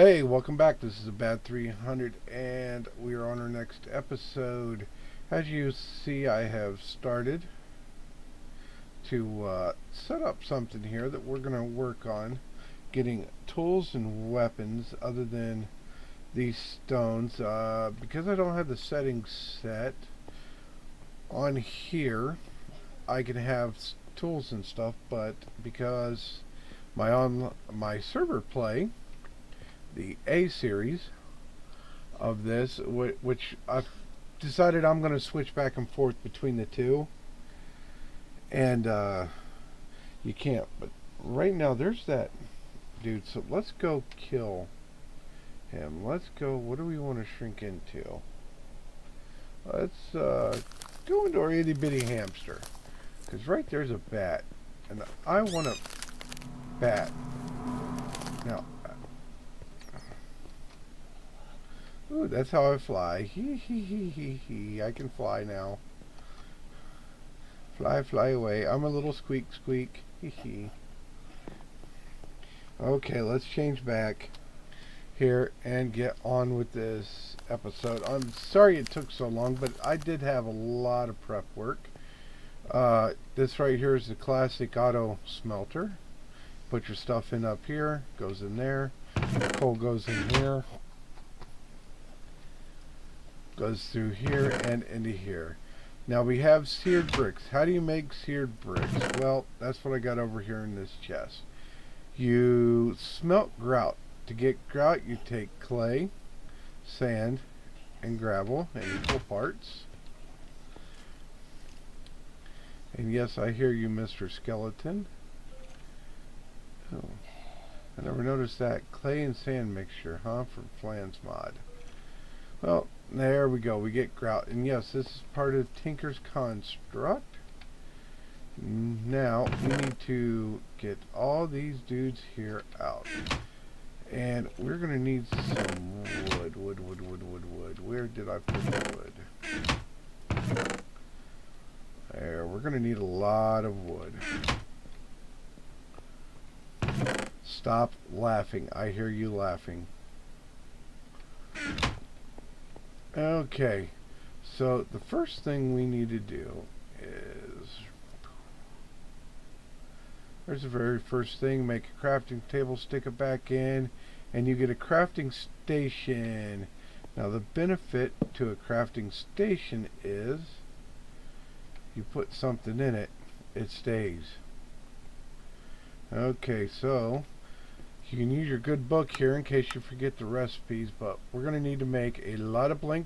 Hey, welcome back. This is a Bad 300 and we are on our next episode. As you see, I have started to set up something here that we're going to work on getting tools and weapons other than these stones. Because I don't have the settings set on here, I can have tools and stuff, but because my server play the A series of this, which I've decided I'm going to switch back and forth between the two, and you can't. But right now, there's that dude. So let's go kill him. Let's go. What do we want to shrink into? Let's go into our itty bitty hamster, because right there's a bat, and I want a bat. Now, ooh, that's how I fly. Hee hee hee hee hee. I can fly now. Fly, fly away. I'm a little squeak squeak. Hee hee. Okay, let's change back here and get on with this episode. I'm sorry it took so long, but I did have a lot of prep work. This right here is the classic auto smelter. Put your stuff in up here, goes in there. Coal goes in here. Goes through here and into here. Now we have seared bricks. How do you make seared bricks? Well, that's what I got over here in this chest. You smelt grout. To get grout, you take clay, sand, and gravel in equal parts. And yes, I hear you, Mr. Skeleton. Oh, I never noticed that. Clay and sand mixture, huh? From Flan's mod. Well, there we go. We get grout. And yes, this is part of Tinker's Construct. Now, we need to get all these dudes here out. And we're going to need some wood. Wood. Where did I put the wood? There. We're going to need a lot of wood. Stop laughing. I hear you laughing. Okay, so the first thing we need to do is, there's the very first thing, make a crafting table, stick it back in, and you get a crafting station. Now the benefit to a crafting station is, you put something in it, it stays. Okay, so you can use your good book here in case you forget the recipes, but we're going to need to make a lot of blank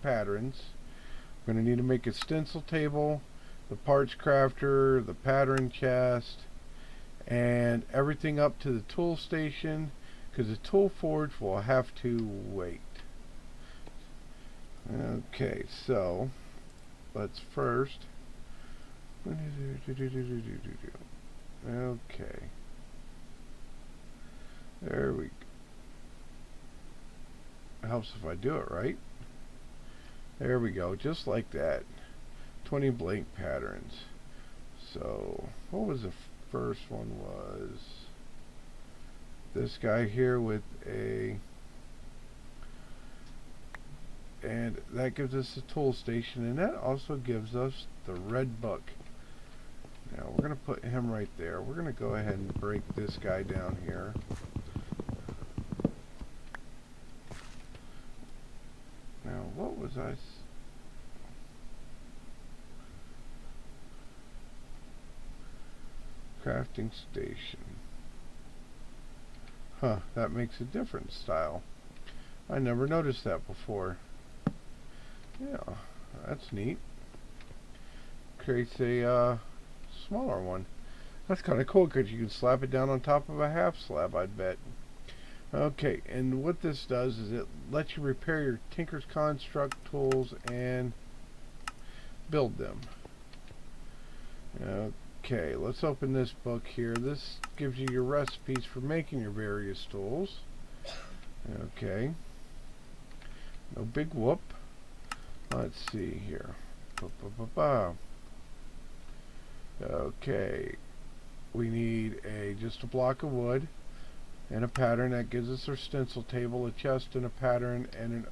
patterns. We're going to need to make a stencil table, the parts crafter, the pattern chest, and everything up to the tool station, because the tool forge will have to wait. Okay, so let's first. Okay. There we go. It helps if I do it right. There we go, just like that. 20 blank patterns. So, what was the first one? Was this guy here with a, and that gives us a tool station, and that also gives us the red book. Now we're going to put him right there. We're going to go ahead and break this guy down here. Now, what was I? Crafting station. Huh, that makes a different style. I never noticed that before. Yeah, that's neat. Creates a smaller one. That's kind of cool because you can slap it down on top of a half slab, I'd bet. Okay, and what this does is it lets you repair your Tinker's Construct tools and build them. Okay, let's open this book here. This gives you your recipes for making your various tools. Okay. No big whoop. Let's see here. Okay. We need just a block of wood. and a pattern. That gives us our stencil table, a chest, and a pattern, and an...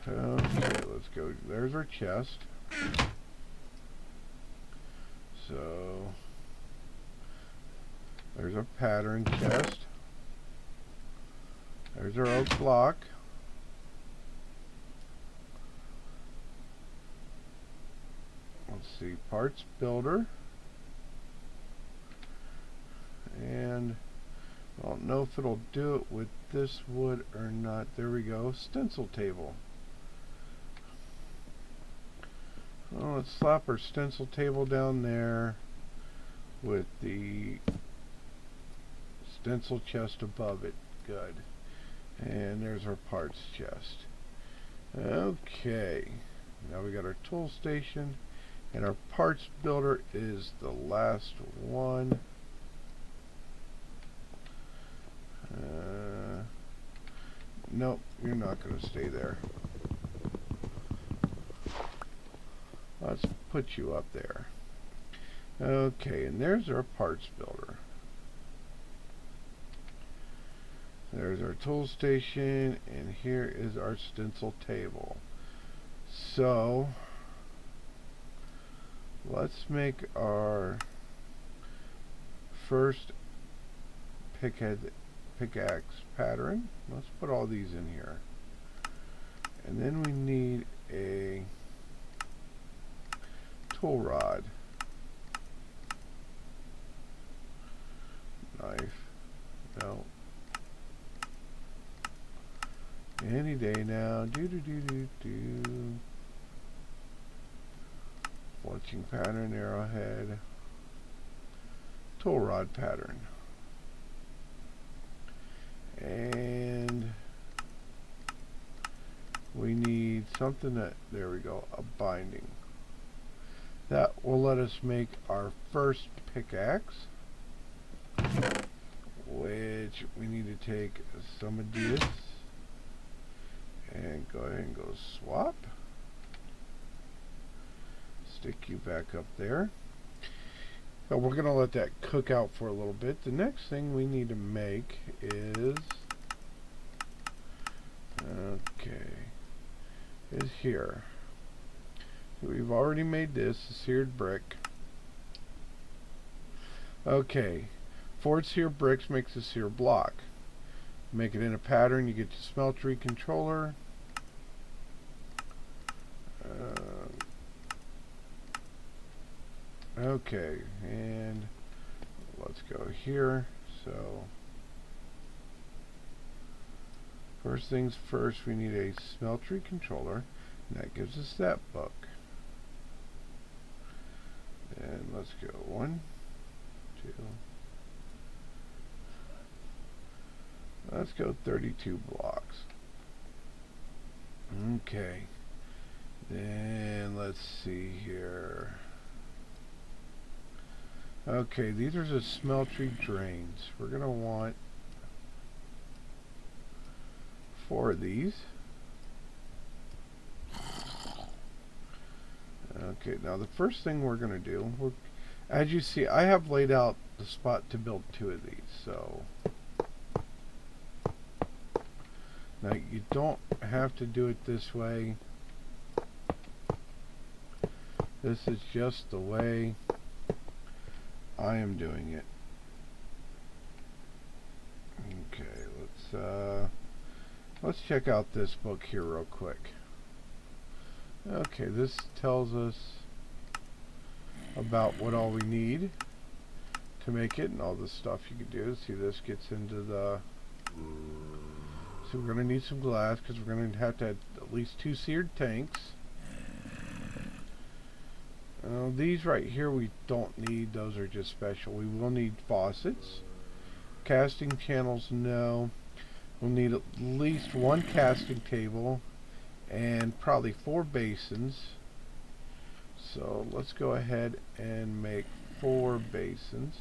Okay, let's go. There's our chest. So there's our pattern chest. There's our oak block. Let's see, parts builder. And I don't know if it'll do it with this wood or not. There we go, stencil table. Well, let's slap our stencil table down there with the stencil chest above it. Good. And there's our parts chest. Okay. Now we got our tool station, and our parts builder is the last one. Nope, you're not going to stay there. Let's put you up there. Okay, and there's our parts builder. There's our tool station, and here is our stencil table. So let's make our first pickaxe pattern. Let's put all these in here. And then we need a tool rod. Knife. No. Any day now. Fletching pattern, arrowhead. Tool rod pattern. And we need something that, there we go, a binding. That will let us make our first pickaxe, which we need to take some of this and go ahead and go swap. Stick you back up there. So we're going to let that cook out for a little bit. The next thing we need to make is, is here. So we've already made this, a seared brick. Okay, 4 seared bricks makes a seared block. Make it in a pattern, you get your smeltery controller. Okay, and let's go here. So first things first, we need a smeltery controller, and that gives us that book. And let's go 1, 2. Let's go 32 blocks. Okay. Then let's see here. Okay, these are the smeltery drains. We're going to want 4 of these. Okay, now the first thing we're going to do, as you see, I have laid out the spot to build 2 of these. So now you don't have to do it this way. This is just the way I am doing it. Okay, let's check out this book here real quick. Okay, this tells us about what all we need to make it and all the stuff you can do. See, this gets into the... So we're going to need some glass because we're going to have at least 2 seared tanks. These right here we don't need. Those are just special. We will need faucets. Casting channels, no. We'll need at least 1 casting table and probably 4 basins. So let's go ahead and make 4 basins.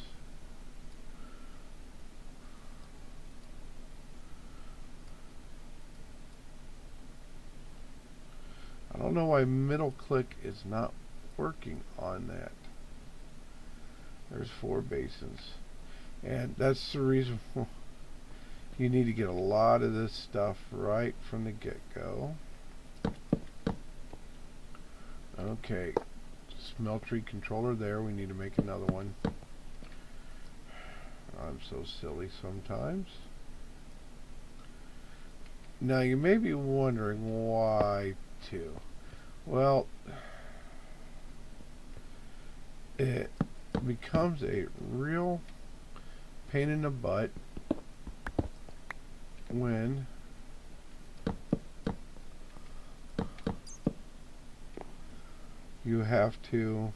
I don't know why middle click is not working on that. There's 4 basins, and that's the reason You need to get a lot of this stuff right from the get-go. Okay, smeltery controller there. We need to make another one. I'm so silly sometimes. Now you may be wondering why 2. Well, it becomes a real pain in the butt when you have to,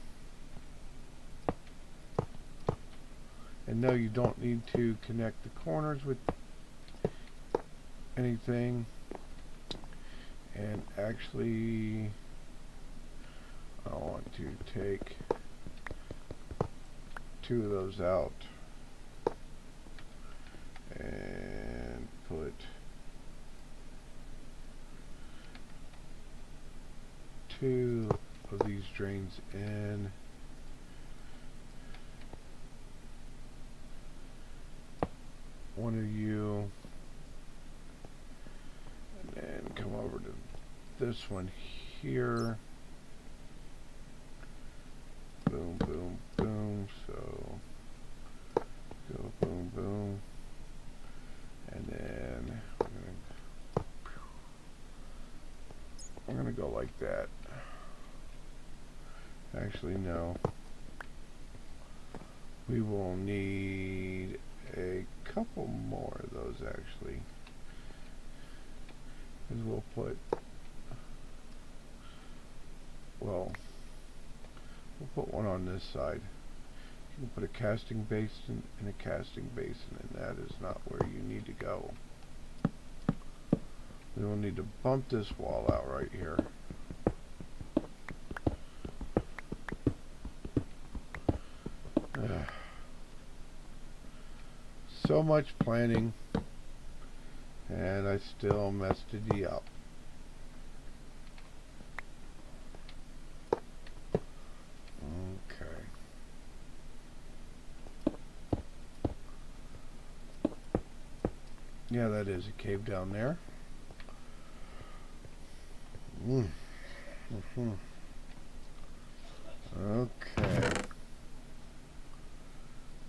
and no, you don't need to connect the corners with anything, and actually I want to take 2 of those out and put 2 of these drains in. One of you, and then come over to this one here. Boom, boom, boom. So go boom, boom, and then we're gonna go like that. Actually, no. We will need a couple more of those, actually. Because we'll put, well, we'll put one on this side. You can put a casting basin and a casting basin, and that is not where you need to go. We will need to bump this wall out right here. So much planning, and I still messed it up. Okay. Yeah, that is a cave down there. Okay.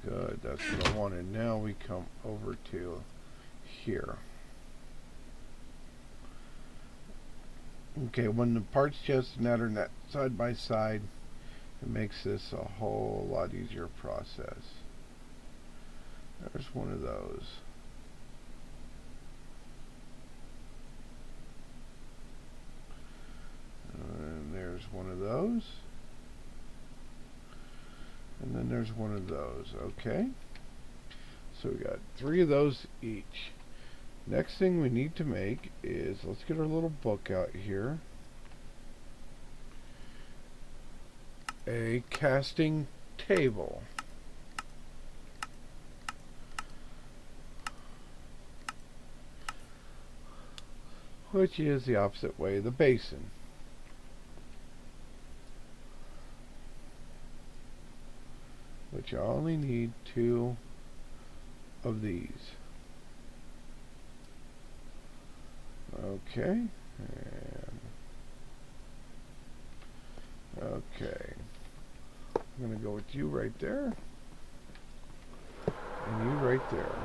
Good, that's what I wanted. Now we come over to here. Okay, when the parts chest and that are net side by side, it makes this a whole lot easier process. There's one of those. And there's one of those. And then there's one of those. Okay. So we got 3 of those each. Next thing we need to make is, let's get our little book out here. A casting table. Which is the opposite way of the basin. But you only need 2 of these. Okay. And okay. I'm going to go with you right there. And you right there.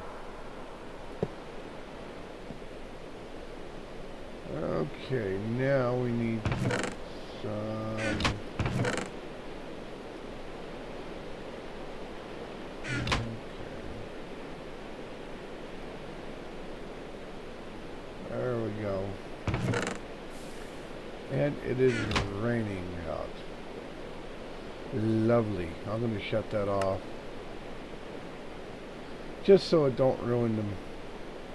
Okay, now we need some... There we go. And it is raining out. Lovely. I'm going to shut that off. Just so it don't ruin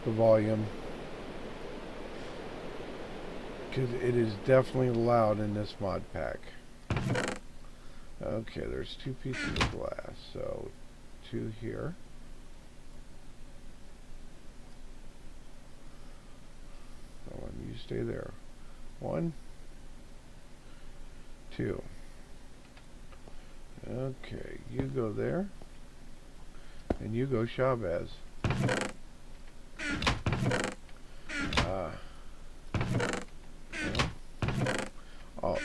the volume. Because it is definitely loud in this mod pack. Okay, there's 2 pieces of glass. So, 2 here. You stay there. 1, 2. Okay, you go there. And you go Chavez.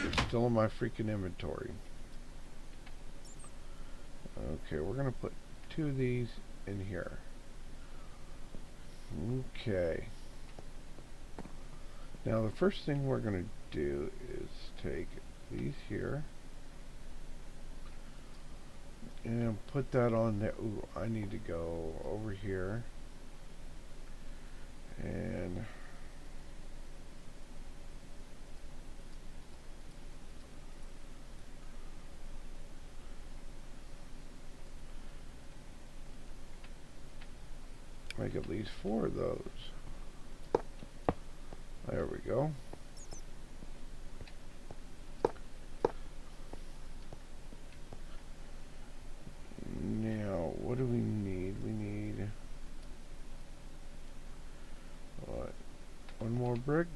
it's still in my freaking inventory. Okay, we're going to put 2 of these in here. Okay. Now the first thing we're going to do is take these here and put that on there. Ooh, I need to go over here and make at least 4 of those. There we go. Now, what do we need? We need what? 1 more brick.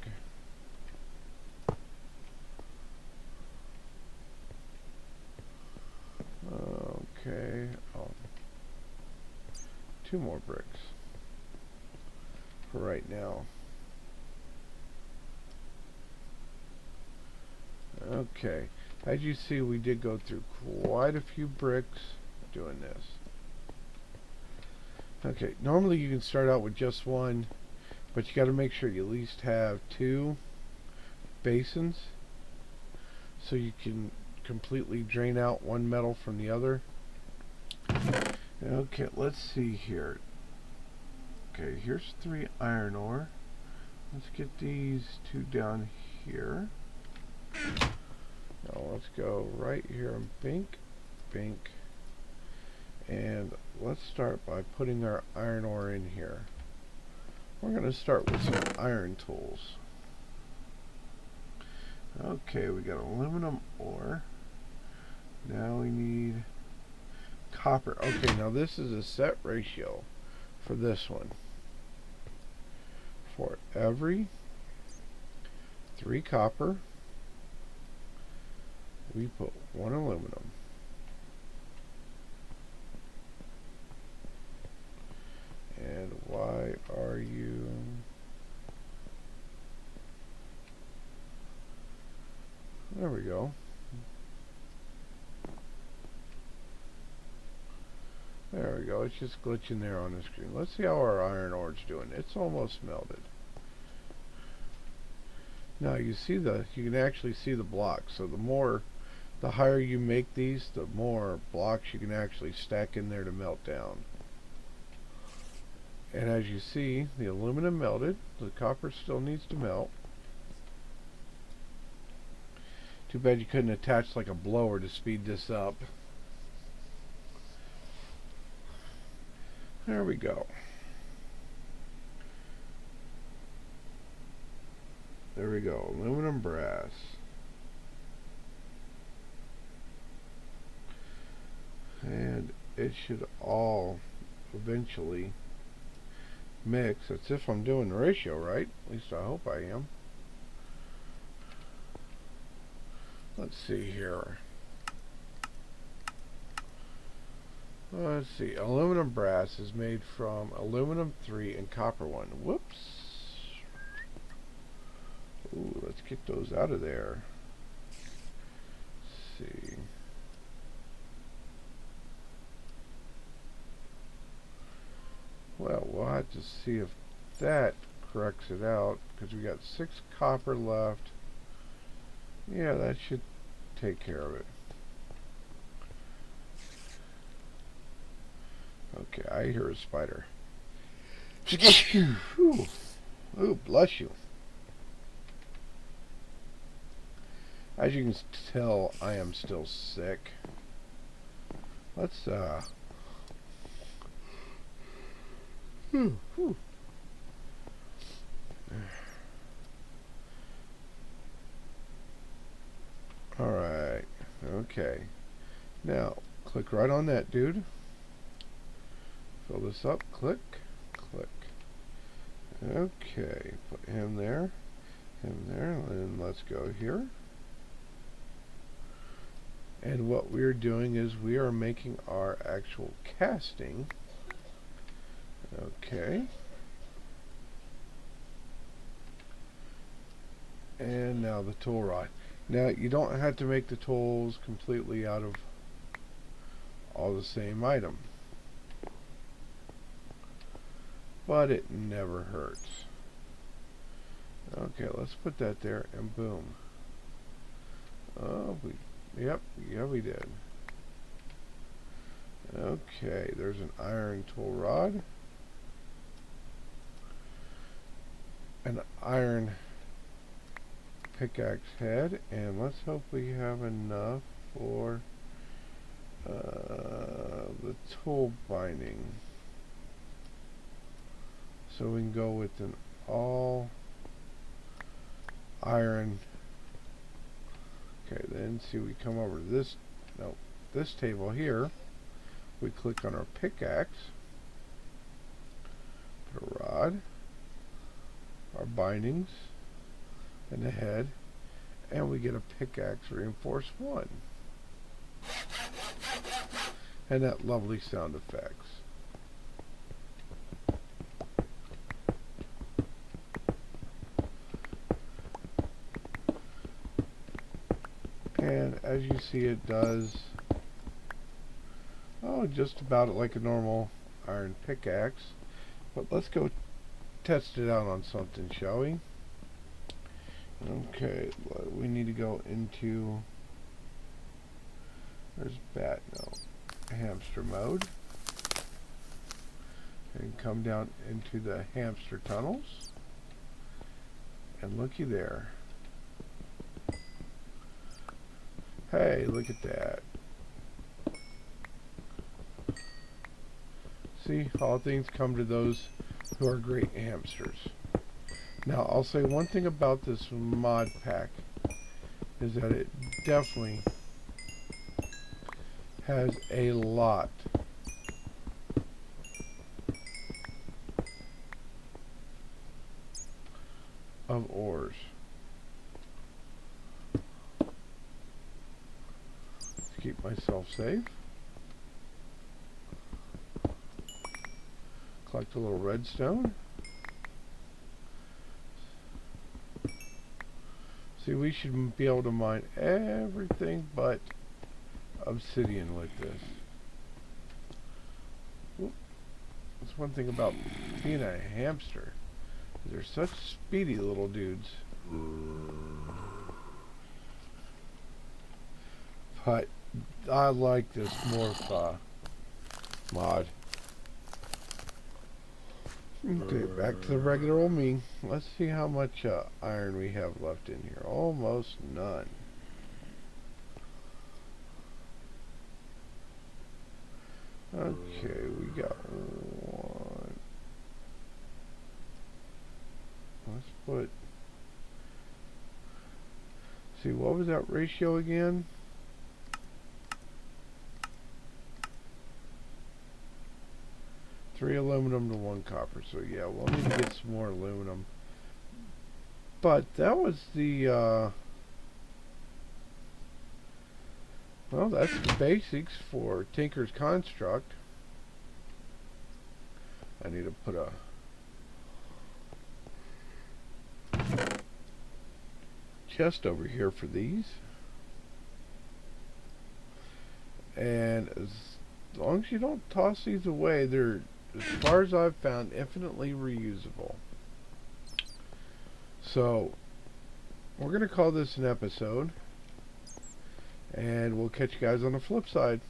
Okay. Oh, 2 more bricks for right now. Okay, as you see, we did go through quite a few bricks doing this. Okay, normally you can start out with just 1, but you got to make sure you at least have 2 basins so you can completely drain out one metal from the other. Okay, let's see here. Okay, here's 3 iron ore. Let's get these 2 down here. Now let's go right here and bink, and let's start by putting our iron ore in here. We're going to start with some iron tools. Okay, we got aluminum ore. Now we need copper. Okay, now this is a set ratio for this one. For every 3 copper, we put 1 aluminum. And why are you... There we go. There we go. It's just glitching there on the screen. Let's see how our iron ore is doing. It's almost melted. Now you can actually see the blocks. So the higher you make these, the more blocks you can actually stack in there to melt down. And as you see, the aluminum melted. The copper still needs to melt. Too bad you couldn't attach like a blower to speed this up. There we go. There we go. Aluminum brass. And it should all eventually mix. That's if I'm doing the ratio right. At least I hope I am. Let's see here. Let's see. Aluminum brass is made from aluminum 3 and copper 1. Whoops. Ooh, let's get those out of there. Let's see. Well, we'll have to see if that corrects it out, because we got 6 copper left. Yeah, that should take care of it. Okay, I hear a spider. Ooh, ooh, bless you. As you can tell, I am still sick. Let's Alright, okay. Now, click right on that dude. Fill this up, click, click. Okay, put him there, and let's go here. And what we're doing is we are making our actual casting. Okay. And now the tool rod. Now, you don't have to make the tools completely out of all the same item, but it never hurts. Okay, let's put that there, and boom. Oh, yeah, we did. Okay, there's an iron tool rod, an iron pickaxe head, and let's hope we have enough for the tool binding. So we can go with an all iron. Okay, then see, we come over to this table here. We click on our pickaxe, put a rod, our bindings, and the head, and we get a pickaxe reinforced 1. And that lovely sound effects. And as you see, it does just about like a normal iron pickaxe. But let's go test it out on something, shall we? Okay, we need to go into, hamster mode, and come down into the hamster tunnels, and looky there. Hey, look at that. See, all things come to those who are great hamsters. Now, I'll say one thing about this mod pack is that it definitely has a lot of ores. To keep myself safe. Collect a little redstone. See, we should be able to mine everything but obsidian with this. Oop. That's one thing about being a hamster. They're such speedy little dudes. But I like this morph mod. Okay, back to the regular old me. Let's see how much iron we have left in here. Almost none. Okay, we got 1. Let's put... See, what was that ratio again? 3 aluminum to 1 copper. So yeah, we'll need to get some more aluminum. But that was the well, that's the basics for Tinker's Construct. I need to put a chest over here for these. And as long as you don't toss these away, they're, as far as I've found, infinitely reusable. So we're going to call this an episode, and we'll catch you guys on the flip side.